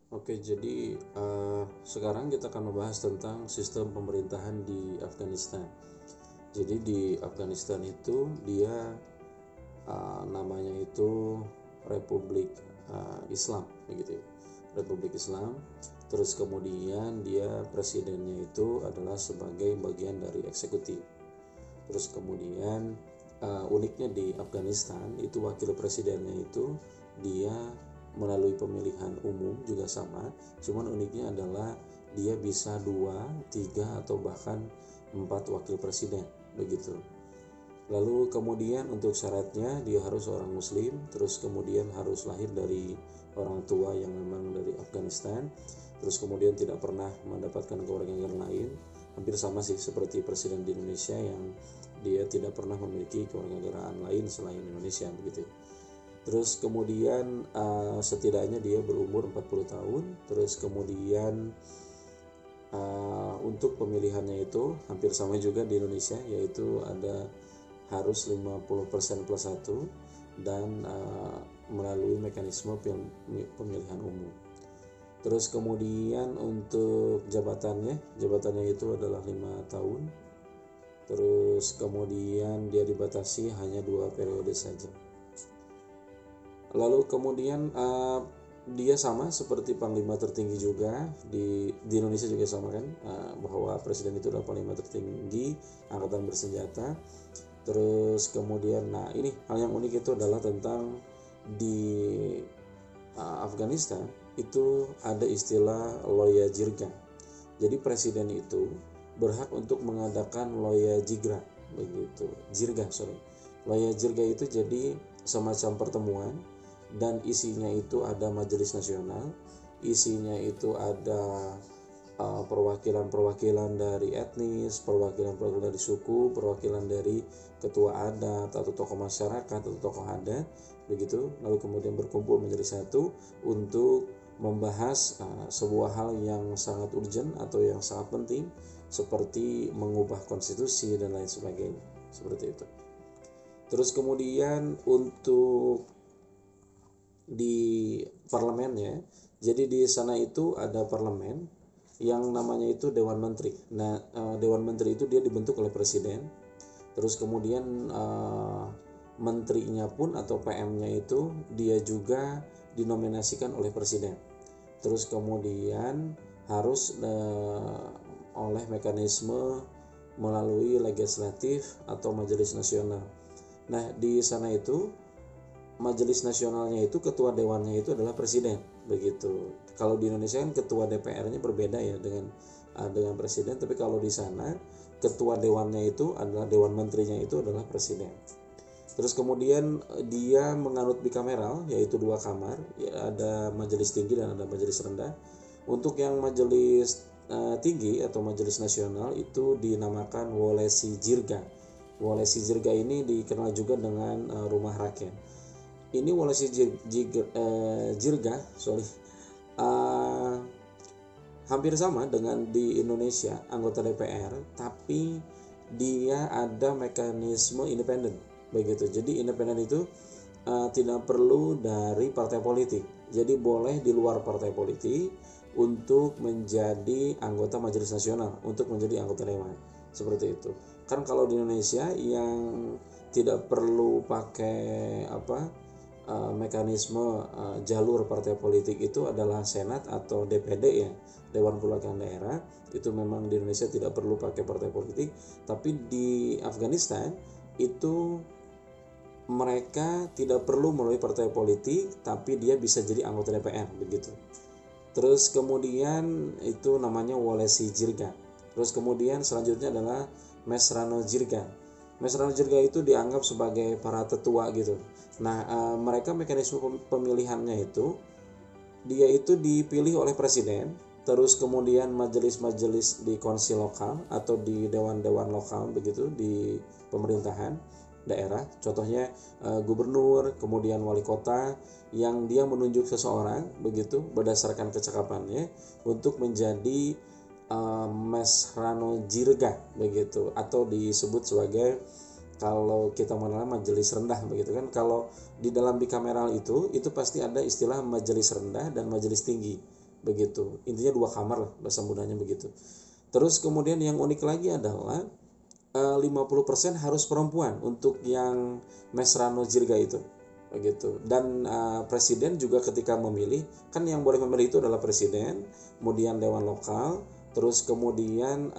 Oke, jadi sekarang kita akan membahas tentang sistem pemerintahan di Afghanistan. Jadi di Afghanistan itu dia namanya itu Republik Islam, begitu ya. Republik Islam. Terus kemudian dia presidennya itu adalah sebagai bagian dari eksekutif. Terus kemudian uniknya di Afghanistan itu wakil presidennya itu dia melalui pemilihan umum juga sama, cuman uniknya adalah dia bisa 2, 3 atau bahkan 4 wakil presiden begitu. Lalu kemudian untuk syaratnya dia harus orang muslim, terus kemudian harus lahir dari orang tua yang memang dari Afghanistan, terus kemudian tidak pernah mendapatkan kewarganegaraan lain, hampir sama sih seperti presiden di Indonesia yang dia tidak pernah memiliki kewarganegaraan lain selain Indonesia begitu. Terus kemudian setidaknya dia berumur 40 tahun, terus kemudian untuk pemilihannya itu hampir sama juga di Indonesia, yaitu ada harus 50% plus 1 dan melalui mekanisme pemilihan umum. Terus kemudian untuk jabatannya itu adalah 5 tahun. Terus kemudian dia dibatasi hanya 2 periode saja. Lalu kemudian dia sama seperti panglima tertinggi juga di Indonesia juga sama kan, bahwa presiden itu adalah panglima tertinggi angkatan bersenjata. Terus kemudian ini hal yang unik itu adalah tentang di Afghanistan itu ada istilah loya jirga. Jadi presiden itu berhak untuk mengadakan loya jirga begitu. Loya jirga itu jadi semacam pertemuan dan isinya itu ada majelis nasional, isinya itu ada perwakilan-perwakilan dari etnis, perwakilan-perwakilan dari suku, perwakilan dari ketua adat atau tokoh masyarakat atau tokoh adat begitu, lalu kemudian berkumpul menjadi satu untuk membahas sebuah hal yang sangat urgent atau yang sangat penting seperti mengubah konstitusi dan lain sebagainya, seperti itu. Terus kemudian untuk di parlemennya, jadi di sana itu ada parlemen yang namanya itu Dewan Menteri. Nah, Dewan Menteri itu dia dibentuk oleh presiden. Terus kemudian menterinya pun atau PM-nya itu dia juga dinominasikan oleh presiden. Terus kemudian harus oleh mekanisme melalui legislatif atau majelis nasional. Nah, di sana itu majelis nasionalnya itu ketua dewannya itu adalah presiden begitu. Kalau di Indonesia kan ketua DPR-nya berbeda ya dengan presiden, tapi kalau di sana ketua dewannya itu adalah dewan menterinya itu adalah presiden. Terus kemudian dia menganut bikameral, yaitu 2 kamar, ya, ada majelis tinggi dan ada majelis rendah. Untuk yang majelis tinggi atau majelis nasional itu dinamakan Wolesi Jirga. Wolesi Jirga ini dikenal juga dengan rumah rakyat. Ini Wolesi Jirga, hampir sama dengan di Indonesia anggota DPR, tapi dia ada mekanisme independen begitu. Jadi independen itu tidak perlu dari partai politik, jadi boleh di luar partai politik untuk menjadi anggota majelis nasional, untuk menjadi anggota dewan, seperti itu. Kan kalau di Indonesia yang tidak perlu pakai mekanisme jalur partai politik itu adalah Senat atau DPD ya, Dewan Perwakilan Daerah. Itu memang di Indonesia tidak perlu pakai partai politik, tapi di Afghanistan itu mereka tidak perlu melalui partai politik, tapi dia bisa jadi anggota DPR begitu. Terus kemudian itu namanya Wolesi Jirga. Terus kemudian selanjutnya adalah Mesrano Jirga. Mesrano Jirga itu dianggap sebagai para tetua gitu. Nah, mereka mekanisme pemilihannya itu dia itu dipilih oleh presiden, terus kemudian majelis-majelis di konsil lokal atau di dewan-dewan lokal begitu di pemerintahan daerah, contohnya gubernur, kemudian wali kota, yang dia menunjuk seseorang begitu berdasarkan kecakapannya untuk menjadi Mesrano Jirga begitu, atau disebut sebagai, kalau kita mengenal majelis rendah begitu kan. Kalau di dalam bikameral itu pasti ada istilah majelis rendah dan majelis tinggi begitu. Intinya 2 kamar lah, bahasa mudahnya begitu. Terus kemudian yang unik lagi adalah 50% harus perempuan untuk yang Mesrano Jirga itu, begitu. Dan presiden juga ketika memilih, kan yang boleh memilih itu adalah presiden, kemudian dewan lokal, terus kemudian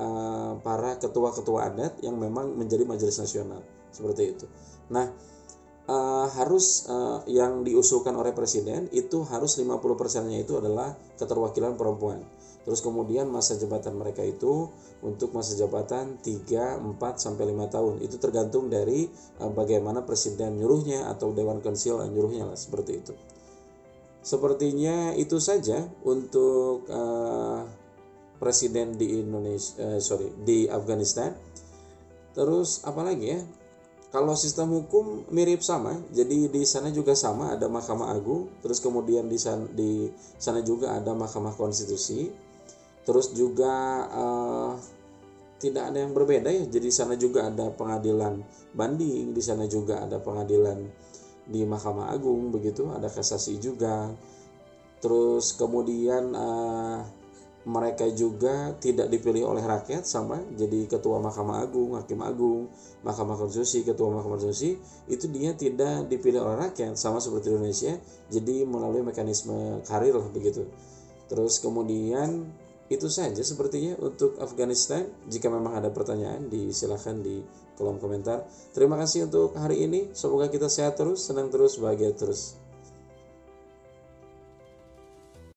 para ketua-ketua adat yang memang menjadi majelis nasional, seperti itu. Nah, harus yang diusulkan oleh presiden itu harus 50%-nya itu adalah keterwakilan perempuan. Terus kemudian masa jabatan mereka itu untuk masa jabatan 3, 4, sampai 5 tahun. Itu tergantung dari bagaimana presiden nyuruhnya atau Dewan Konsil nyuruhnya lah, seperti itu. Sepertinya itu saja untuk presiden di Indonesia, di Afghanistan. Terus apalagi ya? Kalau sistem hukum mirip sama, jadi di sana juga sama, ada Mahkamah Agung, terus kemudian di sana juga ada Mahkamah Konstitusi, terus juga tidak ada yang berbeda ya. Jadi di sana juga ada pengadilan banding, di sana juga ada pengadilan di Mahkamah Agung, begitu, ada kasasi juga. Terus kemudian mereka juga tidak dipilih oleh rakyat, sama, jadi ketua Mahkamah Agung, Hakim Agung, Mahkamah Konstitusi, ketua Mahkamah Konstitusi itu dia tidak dipilih oleh rakyat, sama seperti Indonesia, jadi melalui mekanisme karir lah, begitu. Terus kemudian itu saja sepertinya untuk Afghanistan. Jika memang ada pertanyaan, silakan di kolom komentar. Terima kasih untuk hari ini, semoga kita sehat terus, senang terus, bahagia terus.